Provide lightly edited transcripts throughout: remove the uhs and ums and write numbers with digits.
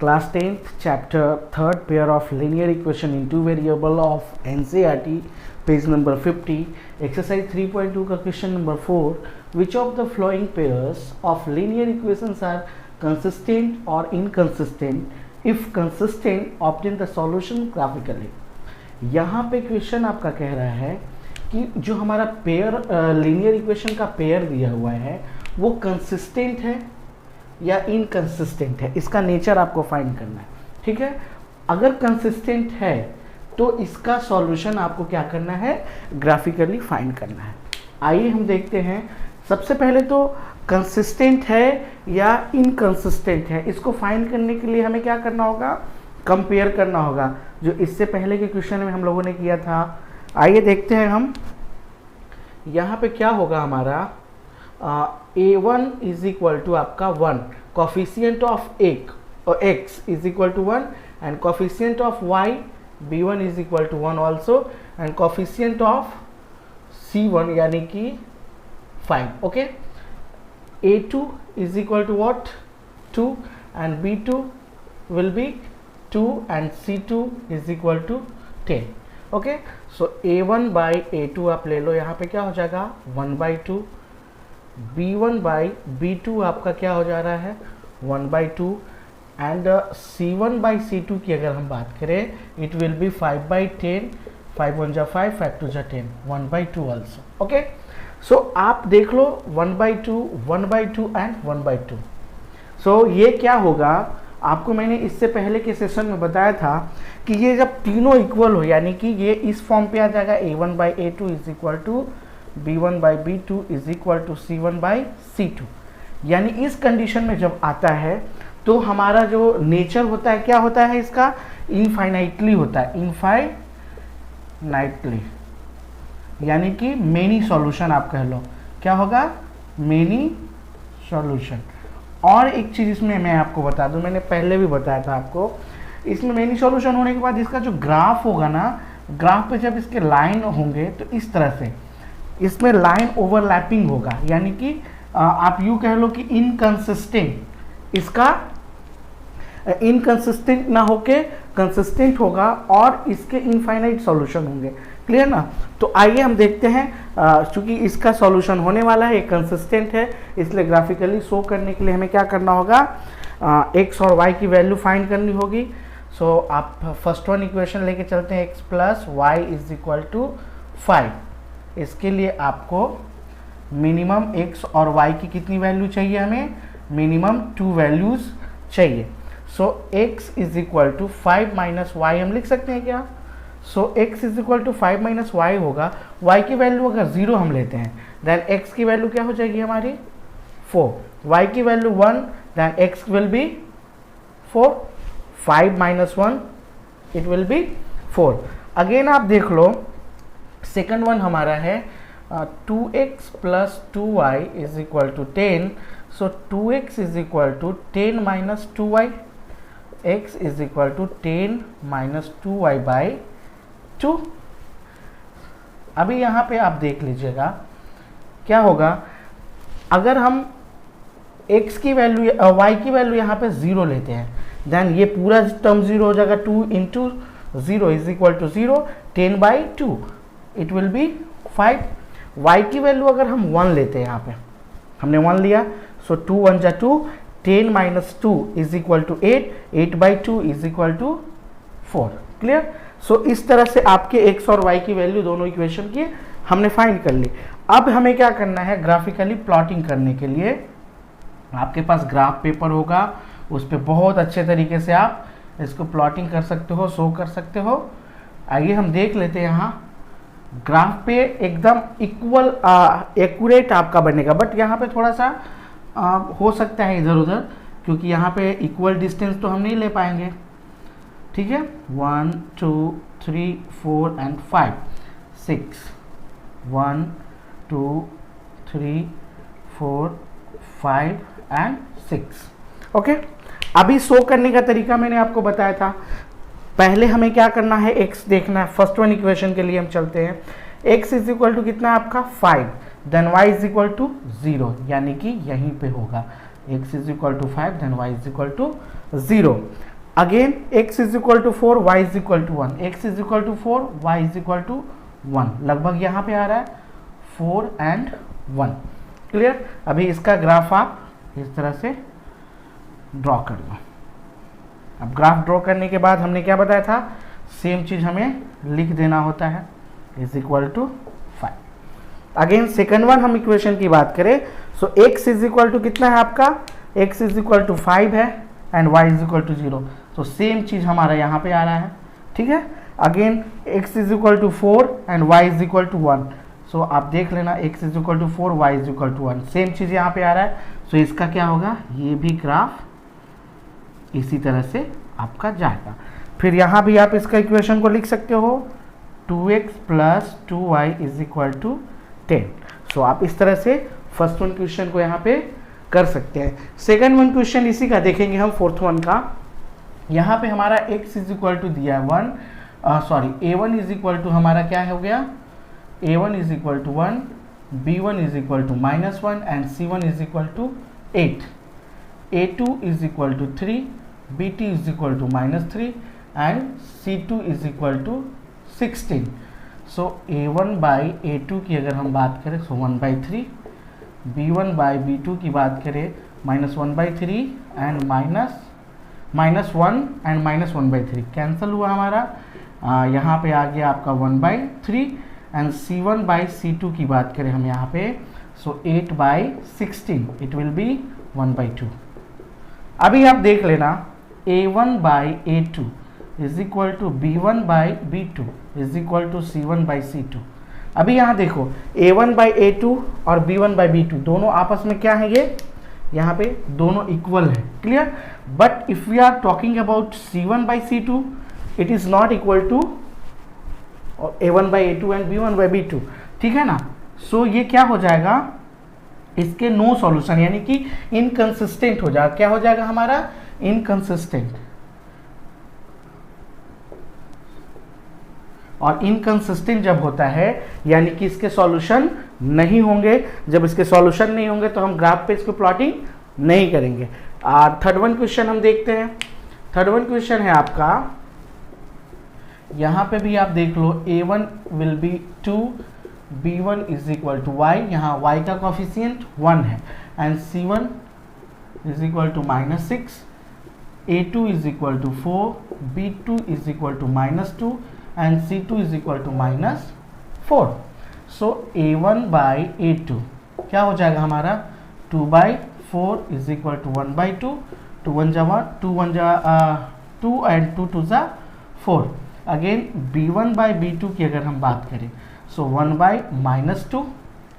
Class 10th chapter 3rd pair of linear equation in two variable of NCERT page number 50 exercise 3.2 का question number 4 which of the following pairs of linear equations are consistent or inconsistent if consistent obtain the solution graphically। यहाँ पे question आपका कह रहा है कि जो हमारा पेयर लीनियर इक्वेशन का पेयर दिया हुआ है वो कंसिस्टेंट है या इनकंसिस्टेंट है, इसका नेचर आपको फाइंड करना है। ठीक है, अगर कंसिस्टेंट है तो इसका सॉल्यूशन आपको क्या करना है, ग्राफिकली फाइंड करना है। आइए हम देखते हैं। सबसे पहले तो कंसिस्टेंट है या इनकंसिस्टेंट है, इसको फाइंड करने के लिए हमें क्या करना होगा, कंपेयर करना होगा, जो इससे पहले के क्वेश्चन में हम लोगों ने किया था। आइए देखते हैं हम। यहाँ पे क्या होगा हमारा, a1 इज इक्वल टू आपका 1, coefficient of x is equal to 1 and coefficient of y b1 is equal to 1 also and coefficient of c1 यानी कि 5। Okay, a2 is equal to what, 2 and b2 will be 2 and c2 is equal to 10। Okay, so a1 by a2 आप ले लो, यहाँ पे क्या हो जाएगा 1/2, b1 by b2 आपका क्या हो जा रहा है 1/2 एंड c1 बाई c2 की अगर हम बात करें इट विल बी 5/10, 5 1 जा 5, 5 2 जा 10, 1/2 ऑल्सो। ओके, सो आप देख लो 1/2, 1/2 एंड 1/2। सो ये क्या होगा, आपको मैंने इससे पहले के सेशन में बताया था कि ये जब तीनों इक्वल हो, यानी कि ये इस फॉर्म पे आ जाएगा a1 by a2 is equal to b1 by b2 is equal to c1 by c2। यानी इस कंडीशन में जब आता है तो हमारा जो नेचर होता है क्या होता है, इसका इनफाइनाइटली होता है, इनफाइनाइटली, यानी कि मेनी सॉल्यूशन आप कह लो, क्या होगा मेनी सॉल्यूशन। और एक चीज़ इसमें मैं आपको बता दूं, मैंने पहले भी बताया था आपको, इसमें मेनी सॉल्यूशन होने के बाद इसका जो ग्राफ होगा ना, ग्राफ पे जब इसके लाइन होंगे तो इस तरह से इसमें लाइन ओवरलैपिंग होगा, यानी कि आप यूँ कह लो कि इनकंसिस्टेंट, इसका इनकंसिस्टेंट ना होके कंसिस्टेंट होगा और इसके इनफाइनाइट सॉल्यूशन होंगे। क्लियर ना। तो आइए हम देखते हैं, चूंकि इसका सॉल्यूशन होने वाला है, ये कंसिस्टेंट है, इसलिए ग्राफिकली शो करने के लिए हमें क्या करना होगा, x और y की वैल्यू फाइंड करनी होगी। सो आप फर्स्ट वन इक्वेशन लेके चलते हैं, x plus y is equal to 5। इसके लिए आपको मिनिमम x और y की कितनी वैल्यू चाहिए, हमें मिनिमम 2 वैल्यूज चाहिए। So x is equal to 5 minus y हम लिख सकते हैं क्या, so x is equal to 5 minus y होगा। y की वैल्यू अगर 0 हम लेते हैं देन x की वैल्यू क्या हो जाएगी हमारी 4, y की value 1 then x will be 4, 5 minus 1 it will be 4। Again आप देख लो, सेकंड वन हमारा है 2x plus 2y is equal to 10। So 2x is equal to 10 minus 2y, x is equal to 10 minus 2y by 2। अभी यहाँ पे आप देख लीजिएगा क्या होगा, अगर हम x की वैल्यू y की वैल्यू यहाँ पे 0 लेते हैं देन ये पूरा टर्म 0 हो जाएगा, 2 into 0 is equal to 0, 10 by 2 it will be 5। y की वैल्यू अगर हम 1 लेते हैं, यहाँ पे हमने 1 लिया, सो 2 1 जा 2, 10 minus 2 is equal to 8, 8 by 2 is equal to 4। Clear. So इस तरह से आपके x और y की वैल्यू दोनों इक्वेशन की हमने फाइंड कर ली। अब हमें क्या करना है, ग्राफिकली प्लॉटिंग करने के लिए आपके पास ग्राफ पेपर होगा, उस पर बहुत अच्छे तरीके से आप इसको प्लॉटिंग कर सकते हो, शो कर सकते हो। आइए हम देख लेते हैं, यहाँ ग्राफ पे एकदम इक्वल एक्यूरेट आपका बनेगा, बट यहाँ पे थोड़ा सा हो सकता है इधर उधर, क्योंकि यहाँ पे इक्वल डिस्टेंस तो हम नहीं ले पाएंगे। ठीक है, 1 2 3 4 एंड 5 6, 1 2 3 4 5 एंड 6। ओके, अभी शो करने का तरीका मैंने आपको बताया था। पहले हमें क्या करना है, x देखना है। फर्स्ट वन इक्वेशन के लिए हम चलते हैं, x इज इक्वल टू कितना है आपका 5, then y is equal to 0, यानी कि यहीं पे होगा x is equal to 5 then y is equal to 0। Again x is equal to 4, y is equal to 1, x is equal to 4, y is equal to 1, लगभग यहाँ पे आ रहा है 4 and 1। क्लियर। अभी इसका ग्राफ आप इस तरह से ड्रॉ कर लो। अब ग्राफ ड्रॉ करने के बाद हमने क्या बताया था, सेम चीज हमें लिख देना होता है, is equal to 5। Again second one हम इक्वेशन की बात करें, so x is equal to कितना है आपका, x इज इक्वल टू 5 है and y is equal to 0, तो सेम चीज हमारा यहाँ पे आ रहा है। ठीक है। Again x is equal to 4 and y is equal to 1, so आप देख लेना x is equal to 4, y is equal to 1, same चीज यहाँ पे आ रहा है। सो इसका क्या होगा, ये भी ग्राफ इसी तरह से आपका जाएगा। फिर यहाँ भी आप इसका इक्वेशन को लिख सकते हो, 2x plus 2y is equal to 10। So आप इस तरह से फर्स्ट वन क्वेश्चन को यहाँ पे कर सकते हैं। सेकंड वन क्वेश्चन इसी का देखेंगे हम, फोर्थ वन का। यहाँ पे हमारा x इज इक्वल टू दिया है 1, a1 इज इक्वल टू हमारा क्या हो गया, a1 is equal to 1, b1 is equal to -1 and c1 is equal to 8, a2 is equal to 3, bt is equal to -3 and c2 is equal to 16। So a1 by a2 की अगर हम बात करें सो 1/3, b1 by b2 की बात करें -1/3 and -1 and -1/3 cancel हुआ हमारा, यहाँ पे आ गया आपका 1/3 एंड c1 बाई c2 की बात करें हम यहाँ पे सो 8/16, इट विल बी 1/2। अभी आप देख लेना a1 by a2 is equal to b1 by b2 is equal to c1 by c2। अभी यहाँ देखो a1 बाई a2 और b1 बाई b2 दोनों आपस में क्या है, ये यहाँ पे दोनों इक्वल है। Clear. But if we are talking about c1 by c2 it is not equal to a1 by a2 and b1 by b2। ठीक है ना। सो ये क्या हो जाएगा, इसके नो सॉल्यूशन यानी कि इनकंसिस्टेंट हो जाएगा। क्या हो जाएगा हमारा, इनकंसिस्टेंट। और इनकंसिस्टेंट जब होता है यानी कि इसके सॉल्यूशन नहीं होंगे। जब इसके सॉल्यूशन नहीं होंगे तो हम ग्राफ पे इसको प्लॉटिंग नहीं करेंगे। थर्ड वन क्वेश्चन हम देखते हैं। थर्ड वन क्वेश्चन है आपका, यहाँ पे भी आप देख लो a1 will be 2, b1 is equal to y, यहाँ y का कोफिशिएंट 1 है and c1 is equal to -6, a2 is equal to 4, b2 is equal to -2 and c2 is equal to -4। So a1 by a2 क्या हो जाएगा हमारा, 2/4 is equal to 1/2, 2 and 2 2 जा 4। Again b1 by b2 की अगर हम बात करें सो 1/-2।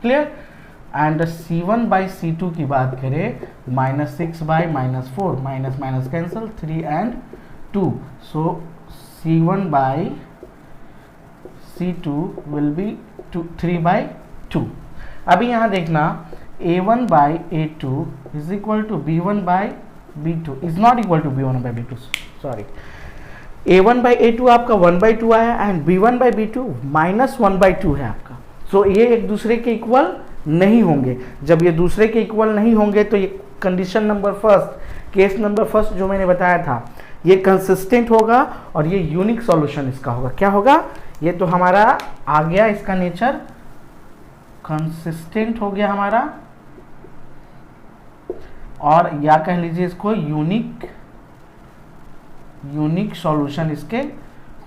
Clear. And c1 by c2 की बात करें -6/-4, minus cancel, 3 and 2। So c1 by c2 will be 3/2। अभी यहाँ देखना a1 by a2 is equal to b1 by b2 is not equal to b1 by b2, sorry. a1 by a2 आपका 1/2 आया and b1 by b2 -1/2 है आपका। सो ये एक दूसरे के इक्वल नहीं होंगे। जब ये दूसरे के इक्वल नहीं होंगे तो ये condition number first, case number first जो मैंने बताया था, ये कंसिस्टेंट होगा और ये यूनिक सॉल्यूशन इसका होगा। क्या होगा, ये तो हमारा आ गया, इसका नेचर कंसिस्टेंट हो गया हमारा, और या कह लीजिए इसको यूनिक सॉल्यूशन इसके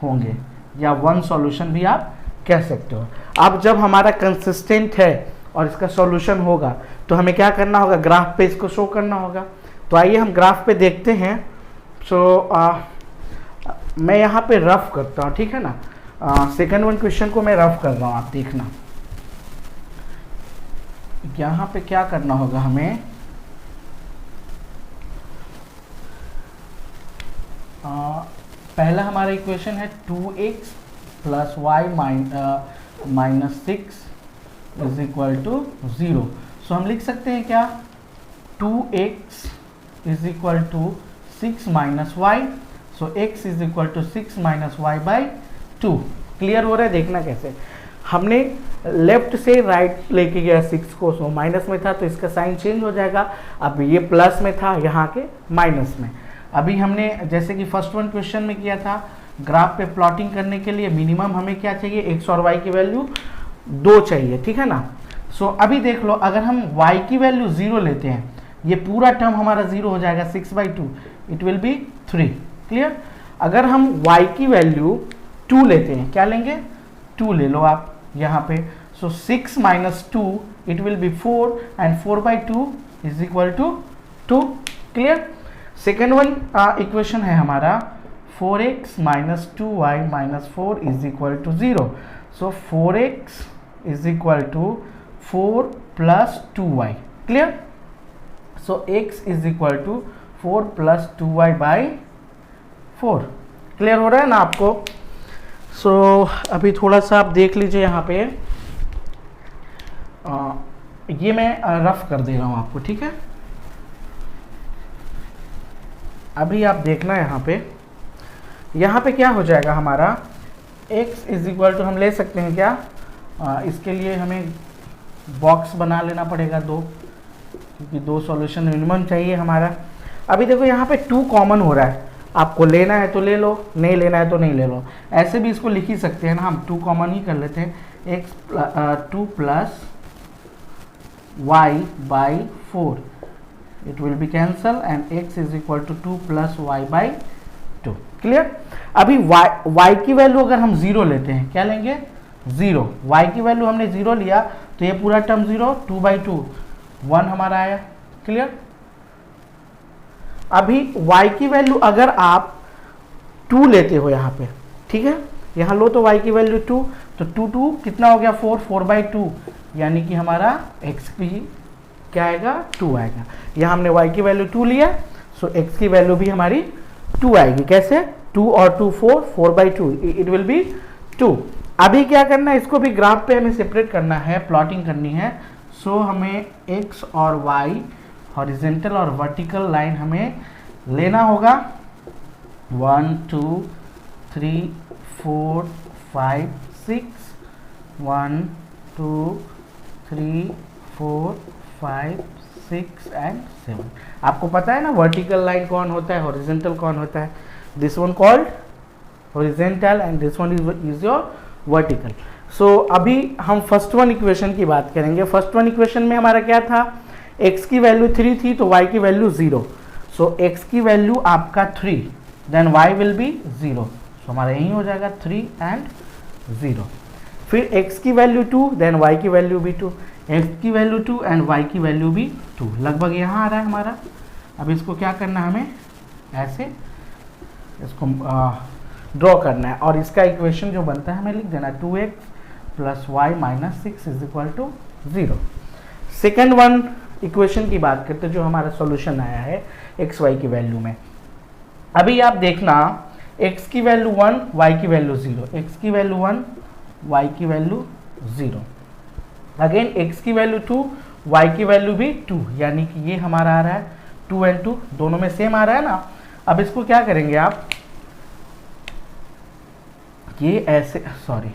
होंगे, या वन सॉल्यूशन भी आप कह सकते हो। अब जब हमारा कंसिस्टेंट है और इसका सॉल्यूशन होगा तो हमें क्या करना होगा, ग्राफ पे इसको शो करना होगा। तो आइए हम ग्राफ पे देखते हैं। मैं यहाँ पे रफ करता हूँ, ठीक है ना। सेकंड वन क्वेश्चन को मैं रफ कर रहा हूँ, आप देखना। यहाँ पे क्या करना होगा हमें, पहला हमारा इक्वेशन है 2x plus y -6 is equal to 0। So हम लिख सकते हैं क्या, 2x is equal to 6 minus y. So x is equal to 6 minus y by 2। Clear हो रहा है, देखना कैसे। हमने लेफ्ट से राइट लेके गया 6 को, सो माइनस में था तो इसका साइन चेंज हो जाएगा। अब ये प्लस में था, यहाँ के माइनस में। अभी हमने जैसे कि फर्स्ट वन क्वेश्चन में किया था, ग्राफ पे प्लॉटिंग करने के लिए मिनिमम हमें क्या चाहिए, एक्स और वाई की वैल्यू 2 चाहिए, ठीक है ना। सो अभी देख लो, अगर हम y की वैल्यू 0 लेते हैं, ये पूरा टर्म हमारा 0 हो जाएगा, 6/2 इट विल बी 3, क्लियर। अगर हम y की वैल्यू 2 लेते हैं, क्या लेंगे, 2 ले लो आप यहाँ पे। So 6 - 2 it will be 4 and 4/2 is equal to 2, clear. Second one equation है हमारा 4x - 2y - 4 is equal to 0। So 4x is equal to 4 + 2y, clear. So x is equal to 4 + 2y/4, clear हो रहा है ना आपको। सो अभी थोड़ा सा आप देख लीजिए यहाँ पे, ये मैं रफ कर दे रहा हूँ आपको, ठीक है। अभी आप देखना यहाँ पे क्या हो जाएगा हमारा, x इज इक्वल टू, हम ले सकते हैं क्या, इसके लिए हमें बॉक्स बना लेना पड़ेगा 2, क्योंकि 2 सॉल्यूशन मिनिमम चाहिए हमारा। अभी देखो यहाँ पे 2 कॉमन हो रहा है, आपको लेना है तो ले लो, नहीं लेना है तो नहीं ले लो। ऐसे भी इसको लिख ही सकते हैं ना, हम 2 कॉमन ही कर लेते हैं, x 2 + y/4 it will be cancel and x is equal to 2 + y/2, clear. अभी y की वैल्यू अगर हम 0 लेते हैं, क्या लेंगे, 0, y की वैल्यू हमने 0 लिया तो ये पूरा टर्म 0, 2/2 1 हमारा आया, क्लियर। अभी y की वैल्यू अगर आप 2 लेते हो यहाँ पे, ठीक है, यहाँ लो तो y की वैल्यू 2, तो 2 कितना हो गया, 4, 4/2 यानी कि हमारा x भी क्या आएगा, 2 आएगा। यहाँ हमने y की वैल्यू 2 लिया, सो x की वैल्यू भी हमारी 2 आएगी। कैसे, 2 और 2 4, 4/2 इट विल बी 2। अभी क्या करना है, इसको भी ग्राफ पे हमें सेपरेट करना है, प्लॉटिंग करनी है। सो हमें x और y हॉरिजेंटल और वर्टिकल लाइन हमें लेना होगा, 1 2 3 4 5 6, 1 2 3 4 5 6 एंड 7। आपको पता है ना वर्टिकल लाइन कौन होता है, हॉरिजेंटल कौन होता है, this one called horizontal and this one is your vertical. So अभी हम फर्स्ट वन इक्वेशन की बात करेंगे। फर्स्ट वन इक्वेशन में हमारा क्या था, x की वैल्यू 3 थी तो y की वैल्यू 0। सो x की वैल्यू आपका 3, देन y विल बी 0, सो हमारा यही हो जाएगा 3 एंड 0। फिर x की वैल्यू 2, देन y की वैल्यू भी 2, x की वैल्यू 2 एंड y की वैल्यू भी 2, लगभग यहाँ आ रहा है हमारा। अब इसको क्या करना है, हमें ऐसे इसको ड्रॉ करना है और इसका इक्वेशन जो बनता है हमें लिख देना, 2x + y - 6 is equal to 0। Second one equation की बात करते हैं, जो हमारा सॉल्यूशन आया है एक्स वाई की वैल्यू में। अभी आप देखना, x की वैल्यू 1, y की वैल्यू 0, x की वैल्यू 1, y की वैल्यू 0, अगेन x की वैल्यू 2, y की वैल्यू भी 2, यानी कि ये हमारा आ रहा है 2 एंड 2 दोनों में सेम आ रहा है ना। अब इसको क्या करेंगे आप, ये ऐसे, सॉरी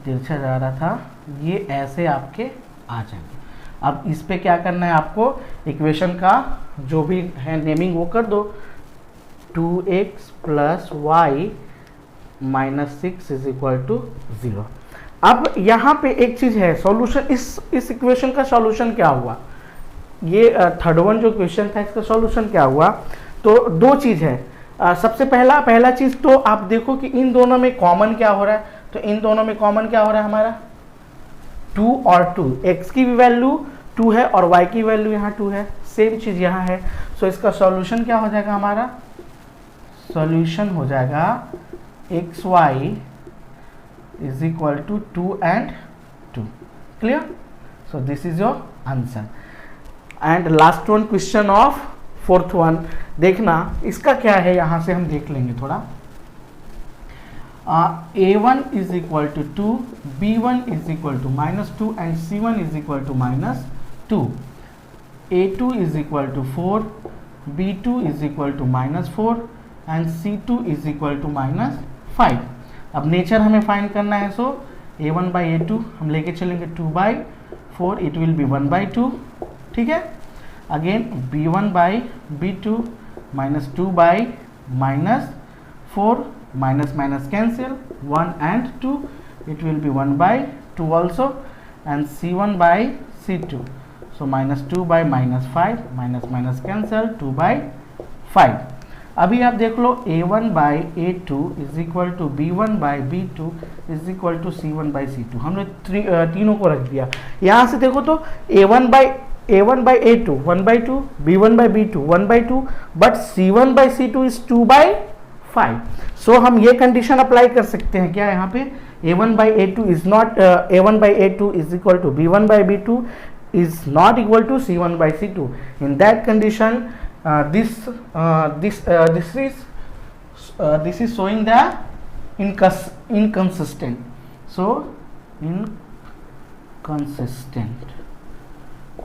तिरछा जा रहा था, ये ऐसे आपके आ जाएंगे। अब इस पे क्या करना है आपको, इक्वेशन का जो भी है नेमिंग वो कर दो, 2x + y - 6 is equal to 0। अब यहाँ पे एक चीज़ है, सॉल्यूशन, इस इक्वेशन का सॉल्यूशन क्या हुआ, ये थर्ड वन जो क्वेश्चन था इसका सॉल्यूशन क्या हुआ। तो 2 चीज़ है, सबसे पहला चीज़ तो आप देखो कि इन दोनों में कॉमन क्या हो रहा है, तो इन दोनों में कॉमन क्या हो रहा है हमारा, 2 और 2, x की भी वैल्यू 2 है और y की वैल्यू यहाँ 2 है, सेम चीज़ यहाँ है। सो इसका सॉल्यूशन क्या हो जाएगा, हमारा सॉल्यूशन हो जाएगा xy is equal to 2 and 2, clear. So this is your answer. And last one question of fourth one, देखना इसका क्या है, यहाँ से हम देख लेंगे थोड़ा। a1 is equal to 2, b1 is equal to -2 and c1 is equal to -2, a2 is equal to 4, b2 is equal to -4 and c2 is equal to -5। अब नेचर हमें फाइंड करना है, सो a1/a2 हम लेके चलेंगे 2/4, इट विल बी 1/2, ठीक है। Again b1/b2 minus 2 by minus 4, minus minus cancel, 1 and 2, it will be 1 by 2 also, and C1 by C2, so minus 2 by minus 5, minus minus cancel, 2 by 5. अभी आप देख लो A1 by A2 is equal to B1 by B2 is equal to C1 by C2, हमने तीनों को रख दिया। यहाँ से देखो तो A1 by A2 1 by 2, B1 by B2 1 by 2, but C1 by C2 is 2 by 5। सो हम ये कंडीशन अप्लाई कर सकते हैं क्या यहाँ पे, A1 by A2 is not A1 by A2 is equal to B1 by B2 is not equal to C1 by C2. In that condition, this is showing the inconsistent. So inconsistent.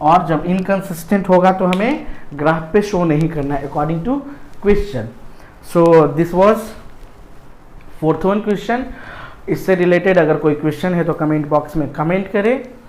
और जब inconsistent होगा तो हमें graph पे show नहीं करना है according to question. So this was fourth one question. इससे रिलेटेड अगर कोई क्वेश्चन है तो कमेंट बॉक्स में कमेंट करें।